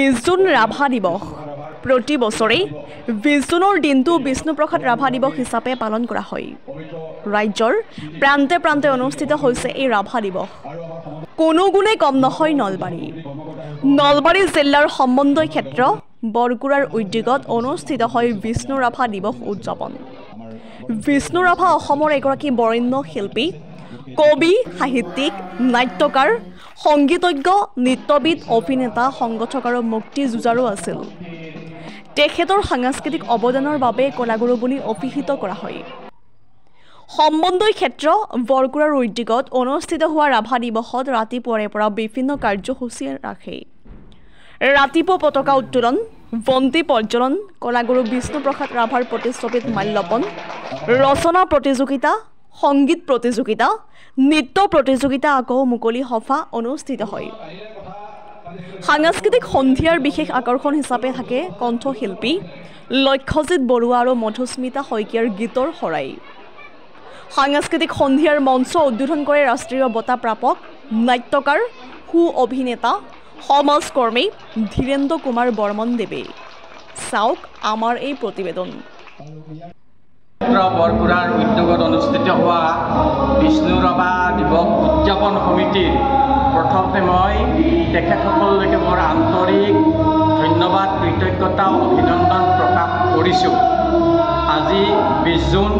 20 June Rabha দিৱস প্ৰতি বছৰে 20 জুনৰ দিনটো বিষ্ণুপ্ৰসাদ ৰাভা দিৱস হিচাপে পালন কৰা হয়। ৰাজ্যৰ প্ৰান্তে প্ৰান্তে অনুষ্ঠিত হৈছে এই ৰাভা দিৱস। কোনো গুণে কম নহয় নলবাৰী জিলাৰ সমন্বয় ক্ষেত্ৰ বৰগুৰাৰ উদ্যোগত অনুষ্ঠিত হয় বিষ্ণু ৰাভা দিৱস উদযাপন। বিষ্ণু ৰাভা অসমৰ এগৰাকী বৰেণ্য শিল্পী, কবি, সাহিত্যিক, নাট্যকাৰ, সংগীতজ্ঞ, নৃত্যবিদ, অভিনেতা, সংগঠক আৰু মুক্তি যুঁজাৰু আছিল। তেখেতৰ সাংস্কৃতিক অৱদানৰ বাবে কলাগুৰু বুলি অভিহিত কৰা হয়। সমন্বয় ক্ষেত্ৰ বৰগুৰাৰ উদ্যোগত অনুষ্ঠিত হোৱা ৰাভা দিৱসত ৰাতিপুৱাৰে পৰা বিভিন্ন কাৰ্যসূচী ৰাখে। ৰাতিপুৱা পতাকা উত্তোলন, বন্তি প্ৰজ্বলন, কলাগুৰু বিষ্ণুপ্ৰসাদ ৰাভাৰ প্ৰতিচ্ছবিত মাল্যপন, ৰচনা প্ৰতিযোগিতা, সংগীত প্ৰতিযোগিতা, নৃত্য প্ৰতিযোগিতা আকৌ মুকলি সভা অনুষ্ঠিত হয়। সাংস্কৃতিক সন্ধিয়াৰ বিশেষ আকৰ্ষণ হিচাপে থাকে কণ্ঠশিল্পী লক্ষ্যজিৎ বৰুৱা আৰু মধুস্মিতা শইকীয়াৰ গীতৰ শৰাই। সাংস্কৃতিক সন্ধিয়াৰ মঞ্চ উদ্বোধন কৰে ৰাষ্ট্ৰীয় বঁটা প্ৰাপক নাট্যকাৰ, সু অভিনেতা, সমাজকৰ্মী ধীৰেন্দ্ৰ কুমাৰ বৰ্মন দেৱে। চাওক আমাৰ এই প্ৰতিবেদন। বৰগুৰাৰ উদ্যোগত অনুষ্ঠিত হোৱা বিষ্ণু ৰাভা দিৱস উদযাপন সমিতিৰ প্ৰথমতে মই তেখেতসকললৈকে বৰ আন্তৰিক ধন্যবাদ, কৃতজ্ঞতা, অভিনন্দন প্ৰকাশ কৰিছোঁ। আজি 20 জুন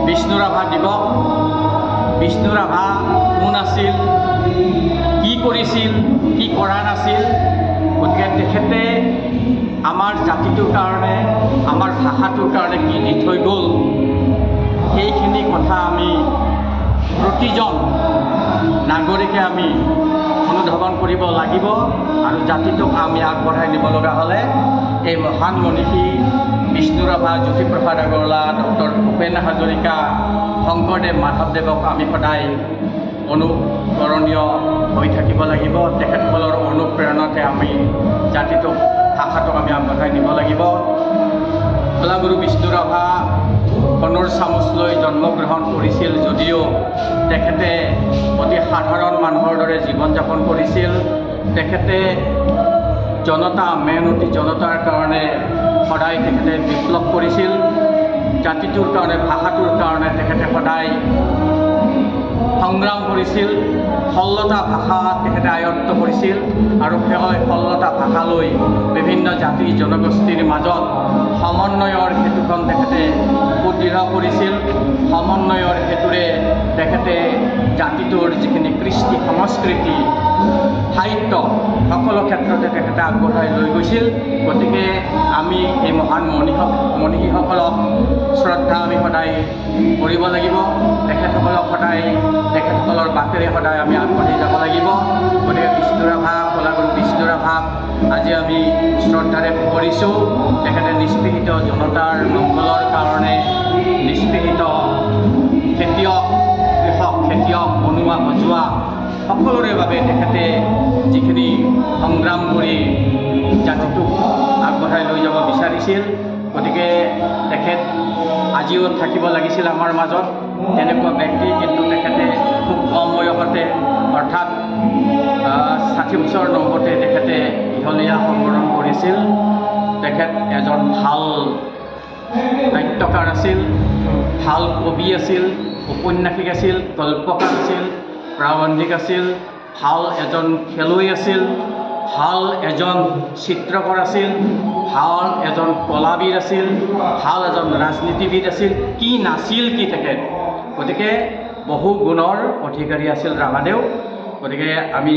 বিষ্ণু ৰাভা দিৱস। বিষ্ণু ৰাভা কোন আছিল, কি কৰিছিল, কি কৰা নাছিল, গতিকে তেখেতে আমাৰ জাতিটোৰ কাৰণে, আমাৰ ভাষাটোৰ কাৰণে কি দি থৈ গ'ল, সেইখিনি কথা আমি প্ৰতিজন নাগৰিকে আমি অনুধাৱন কৰিব লাগিব। আৰু জাতিটোক আমি আগবঢ়াই নিব লগা হ'লে এই মহান মনীষী বিষ্ণু ৰাভা, জ্যোতিপ্ৰসাদ আগৰৱালা, ডক্টৰ ভূপেন হাজৰিকা, শংকৰদেৱ, মাধৱদেৱক আমি সদায় অনুকৰণীয় হৈ থাকিব লাগিব। তেখেতসকলৰ অনুপ্ৰেৰণাতে আমি জাতিটোক, ভাষাটোক আমি আগবঢ়াই নিব লাগিব। কলাগুৰু বিষ্ণু ৰাভা সোণৰ চামুচ লৈ জন্মগ্ৰহণ কৰিছিল যদিও তেখেতে অতি সাধাৰণ মানুহৰ দৰে জীৱন যাপন কৰিছিল। তেখেতে জনতা, মেহনতি জনতাৰ কাৰণে সদায় তেখেতে বিপ্লৱ কৰিছিল। জাতিটোৰ কাৰণে, ভাষাটোৰ কাৰণে তেখেতে সদায় সংগ্ৰাম কৰিছিল। সৰলতা ভাষা তেখেতে আয়ত্ত কৰিছিল আৰু সেই সৰলতা ভাষালৈ বিভিন্ন জাতি জনগোষ্ঠীৰ মাজত সমন্বয়ৰ সেতুখন তেখেতে সুদৃঢ় কৰিছিল। সমন্বয়ৰ সেতুৰে তেখেতে জাতিটোৰ যিখিনি কৃষ্টি, সংস্কৃতি, সাহিত্য সকলো ক্ষেত্ৰতে তেখেতে আগবঢ়াই লৈ গৈছিল। গতিকে আমি এই মহান মনীষীসকলক শ্ৰদ্ধা আমি সদায় কৰিব লাগিব। তেখেতসকলক সদায় তেখেতসকলৰ বাটেৰে সদায় আমি আগবাঢ়ি যাব লাগিব। গতিকে বিষ্ণু ৰাভা, কলাগুৰু বিষ্ণু ৰাভাক আজি আমি শ্ৰদ্ধাৰে কৰিছোঁ। তেখেতে নিষ্পেষিত জনতাৰ মংগলৰ কাৰণে, নিষ্পেষিত খেতিয়ক, কৃষক, খেতিয়ক, বনুৱা ভজুৱা সকলোৰে বাবে তেখেতে যিখিনি সংগ্ৰাম কৰি জাতিটোক আগবঢ়াই লৈ যাব বিচাৰিছিল। গতিকে তেখেত আজিও থাকিব লাগিছিল আমাৰ মাজত তেনেকুৱা ব্যক্তি, কিন্তু তেখেতে খুব কম বয়সতে, অৰ্থাৎ 60 বছৰ নমতে তেখেতে ইহলীয়া সম্বৰণ কৰিছিল। তেখেত এজন ভাল নাট্যকাৰ আছিল, ভাল কবি আছিল, ঔপন্যাসিক আছিল, গল্পকাৰ আছিল, প্ৰাবন্ধিক আছিল, ভাল এজন খেলুৱৈ আছিল, ভাল এজন চিত্ৰকৰ আছিল, ভাল এজন কলাবিদ আছিল, ভাল এজন ৰাজনীতিবিদ আছিল। কি নাছিল কি তেখেত? গতিকে বহু গুণৰ অধিকাৰী আছিল ৰাভাদেৱ। গতিকে আমি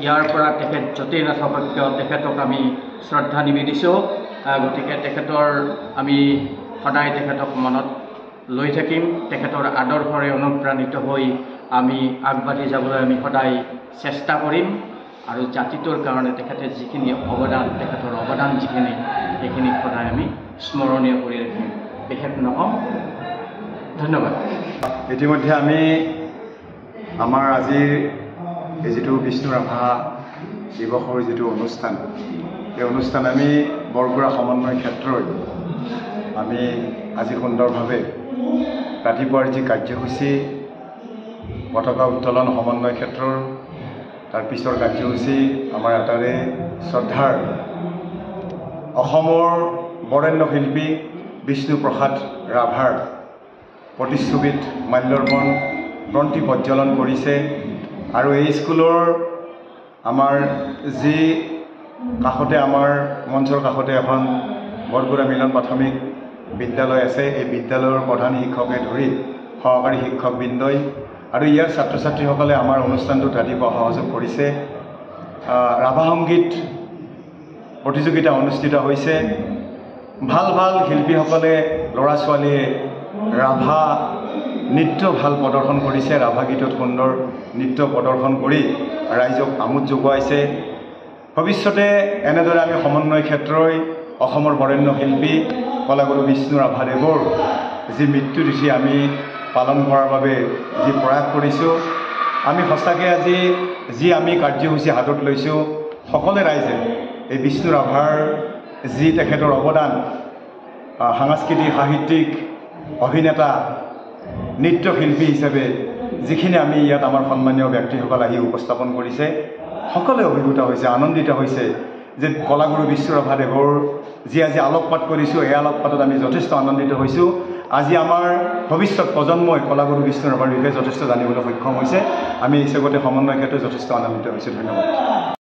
ইয়াৰ পৰা তেখেত য'তেই নাথাকক কিয় তেখেতক আমি শ্ৰদ্ধা নিবেদিছোঁ। গতিকে তেখেতৰ আমি সদায় তেখেতক মনত লৈ থাকিম। তেখেতৰ আদৰ্শৰে অনুপ্ৰাণিত হৈ আমি আগবাঢ়ি যাবলৈ আমি সদায় চেষ্টা কৰিম। আৰু জাতিটোৰ কাৰণে তেখেতে যিখিনি অৱদান, তেখেতৰ অৱদান যিখিনি, সেইখিনি সদায় আমি স্মৰণীয় কৰি ৰাখিম। বিশেষ নকওঁ, ধন্যবাদ। ইতিমধ্যে আমি আমাৰ আজিৰ এই যিটো বিষ্ণু ৰাভা দিৱসৰ যিটো অনুষ্ঠান, এই অনুষ্ঠান আমি বৰগুৰা সমন্বয় ক্ষেত্ৰৰ আমি আজি সুন্দৰভাৱে ৰাতিপুৱাৰ যি কাৰ্যসূচী, পতাকা উত্তোলন সমন্বয় ক্ষেত্ৰৰ, তাৰ পিছৰ কাৰ্যসূচী আমাৰ এটাৰে শ্ৰদ্ধাৰ অসমৰ বৰেণ্য শিল্পী বিষ্ণুপ্ৰসাদ ৰাভাৰ প্ৰতিচ্ছবিত মাল্যৰ্পণ বন্তি প্ৰজ্বলন কৰিছে। আৰু এই স্কুলৰ আমাৰ যি কাষতে আমাৰ মঞ্চৰ কাষতে এখন বৰগুৰা মিলন প্ৰাথমিক বিদ্যালয় আছে, এই বিদ্যালয়ৰ প্ৰধান শিক্ষকে ধৰি সহকাৰী শিক্ষকবৃন্দই আৰু ইয়াৰ ছাত্ৰ ছাত্ৰীসকলে আমাৰ অনুষ্ঠানটোত ৰাতিপুৱা সহযোগ কৰিছে। ৰাভা সংগীত প্ৰতিযোগিতা অনুষ্ঠিত হৈছে। ভাল ভাল শিল্পীসকলে ল'ৰা ছোৱালীয়ে ৰাভা নৃত্য ভাল প্ৰদৰ্শন কৰিছে। ৰাভা গীতত সুন্দৰ নৃত্য প্ৰদৰ্শন কৰি ৰাইজক আমোদ যোগোৱাইছে। ভৱিষ্যতে এনেদৰে আমি সমন্বয় ক্ষেত্ৰই অসমৰ বৰেণ্য শিল্পী কলাগুৰু বিষ্ণু ৰাভাদেৱৰ যি মৃত্যু তিথি আমি পালন কৰাৰ বাবে যি প্ৰয়াস কৰিছোঁ, আমি সঁচাকৈ আজি যি আমি কাৰ্যসূচী হাতত লৈছোঁ, সকলো ৰাইজে এই বিষ্ণু ৰাভাৰ যি তেখেতৰ অৱদান, সাংস্কৃতিক সাহিত্যিক অভিনেতা নৃত্যশিল্পী হিচাপে যিখিনি আমি ইয়াত আমাৰ সন্মানীয় ব্যক্তিসকল আহি উপস্থাপন কৰিছে, সকলোৱে অভিভূত হৈছে, আনন্দিত হৈছে যে কলাগুৰু বিষ্ণু ৰাভাদেৱৰ যি আজি আলোকপাত কৰিছোঁ, এই আলোকপাতত আমি যথেষ্ট আনন্দিত হৈছোঁ। আজি আমাৰ ভৱিষ্যত প্ৰজন্মই কলাগুৰু বিষ্ণু ৰাভাৰ বিষয়ে যথেষ্ট জানিবলৈ সক্ষম হৈছে। আমি এই হিচাপতে সমন্বয় ক্ষেত্ৰত যথেষ্ট আনন্দিত হৈছোঁ। ধন্যবাদ।